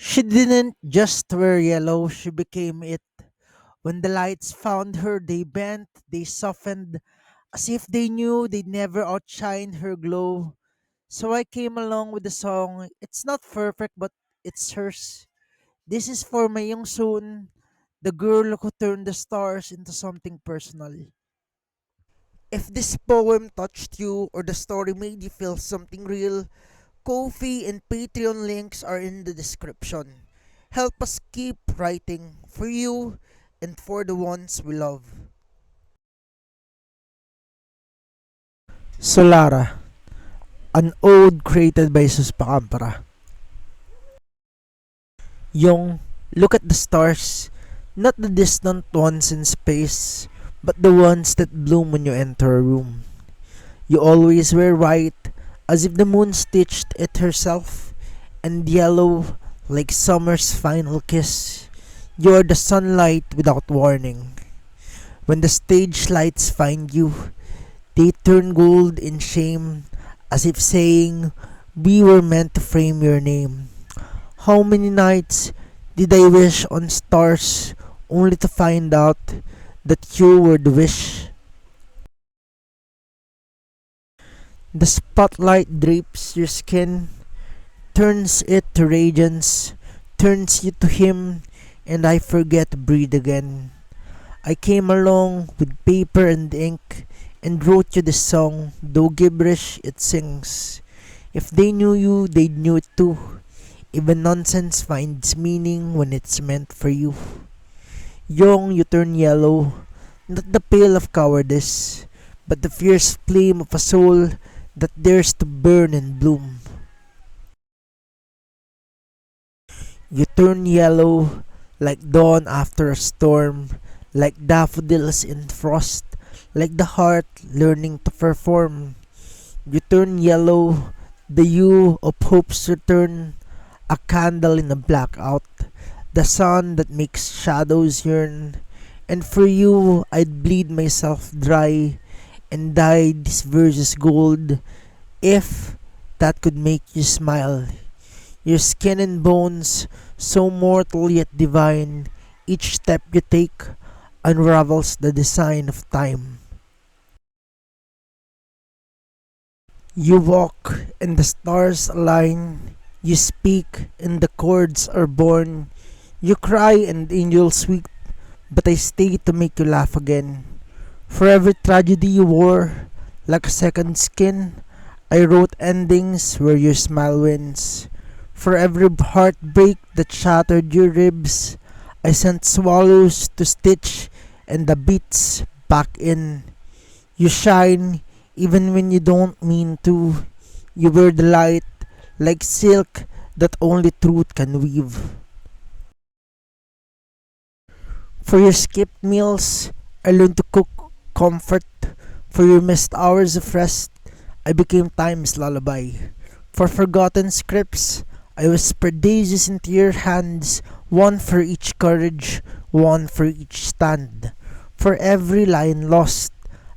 She didn't just wear yellow, she became it. When the lights found her, they bent, they softened, as if they knew they'd never outshine her glow. So I came along with the song. It's not perfect, but it's hers. This is for my Yongsun, the girl who turned the stars into something personal. If this poem touched you or the story made you feel something real, Ko-fi and Patreon links are in the description. Help us keep writing for you and for the ones we love. Solara, an ode created by Pacampara. Yong, look at the stars, not the distant ones in space, but the ones that bloom when you enter a room. You always wear white, as if the moon stitched it herself, and yellow, like summer's final kiss. You are the sunlight without warning. When the stage lights find you, they turn gold in shame, as if saying, we were meant to frame your name. How many nights did I wish on stars only to find out that you were the wish? The spotlight drapes your skin, turns it to radiance, turns you to him, and I forget to breathe again. I came along with paper and ink and wrote you this song, though gibberish it sings. If they knew you, they'd knew it too. Even nonsense finds meaning when it's meant for you. Young, you turn yellow, not the pale of cowardice, but the fierce flame of a soul that dares to burn and bloom. You turn yellow like dawn after a storm, like daffodils in frost, like the heart learning to perform. You turn yellow, the hue of hope's return, a candle in a blackout, the sun that makes shadows yearn. And for you, I'd bleed myself dry and dye these verses gold if that could make you smile. Your skin and bones, so mortal yet divine, each step you take unravels the design of time. You walk and the stars align, you speak and the chords are born, you cry and angels weep, but I stay to make you laugh again. For every tragedy you wore, like a second skin, I wrote endings where your smile wins. For every heartbreak that shattered your ribs, I sent swallows to stitch and the beats back in. You shine even when you don't mean to. You wear the light like silk that only truth can weave. For your skipped meals, I learned to cook comfort. For your missed hours of rest, I became time's lullaby. For forgotten scripts, I whispered daisies into your hands, one for each courage, one for each stand. For every line lost,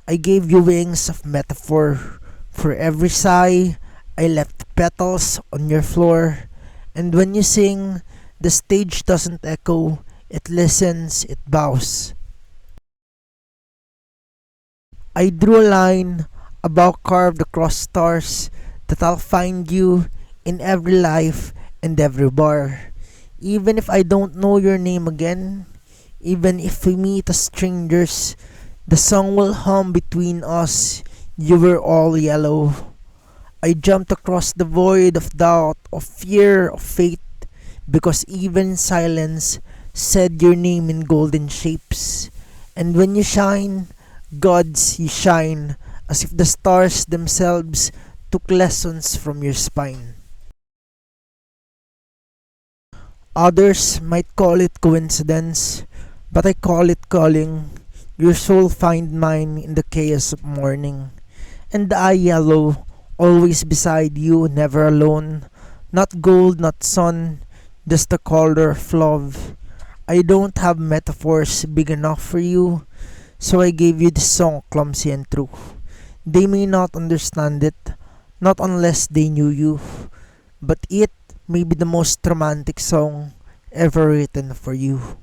I gave you wings of metaphor. For every sigh, I left petals on your floor. And when you sing, the stage doesn't echo, it listens, it bows. I drew a line above carved across stars that I'll find you in every life and every bar. Even if I don't know your name again, even if we meet as strangers, the song will hum between us. You were all yellow. I jumped across the void of doubt, of fear, of fate, because even silence said your name in golden shapes. And when you shine, gods, you shine, as if the stars themselves took lessons from your spine. Others might call it coincidence, but I call it calling. Your soul find mine in the chaos of morning. And I yellow, always beside you, never alone. Not gold, not sun, just the color of love. I don't have metaphors big enough for you, so I gave you this song clumsy and true. They may not understand it, not unless they knew you, but it maybe the most romantic song ever written for you.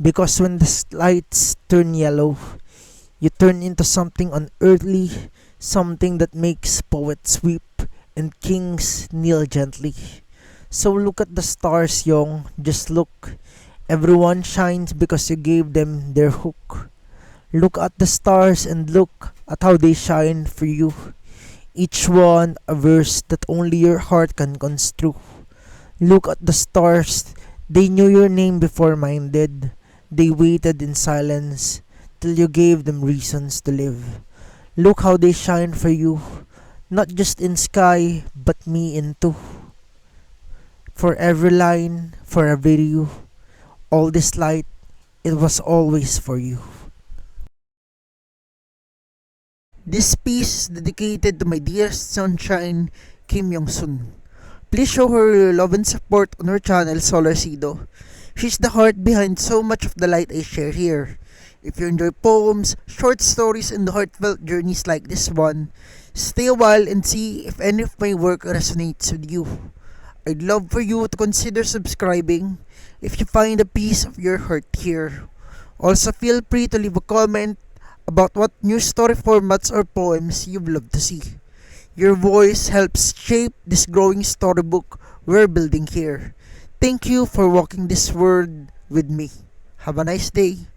Because when the lights turn yellow, you turn into something unearthly, something that makes poets weep and kings kneel gently. So look at the stars, Yong, just look. Everyone shines because you gave them their hook. Look at the stars and look at how they shine for you. Each one a verse that only your heart can construe. Look at the stars, they knew your name before mine did. They waited in silence till you gave them reasons to live. Look how they shine for you, not just in sky, but me in too. For every line, for every you, all this light, it was always for you. This piece is dedicated to my dearest sunshine, Kim Yongsun. Please show her your love and support on her channel, Solara. She's the heart behind so much of the light I share here. If you enjoy poems, short stories, and heartfelt journeys like this one, stay a while and see if any of my work resonates with you. I'd love for you to consider subscribing if you find a piece of your heart here. Also, feel free to leave a comment about what new story formats or poems you'd love to see. Your voice helps shape this growing storybook we're building here. Thank you for walking this world with me. Have a nice day.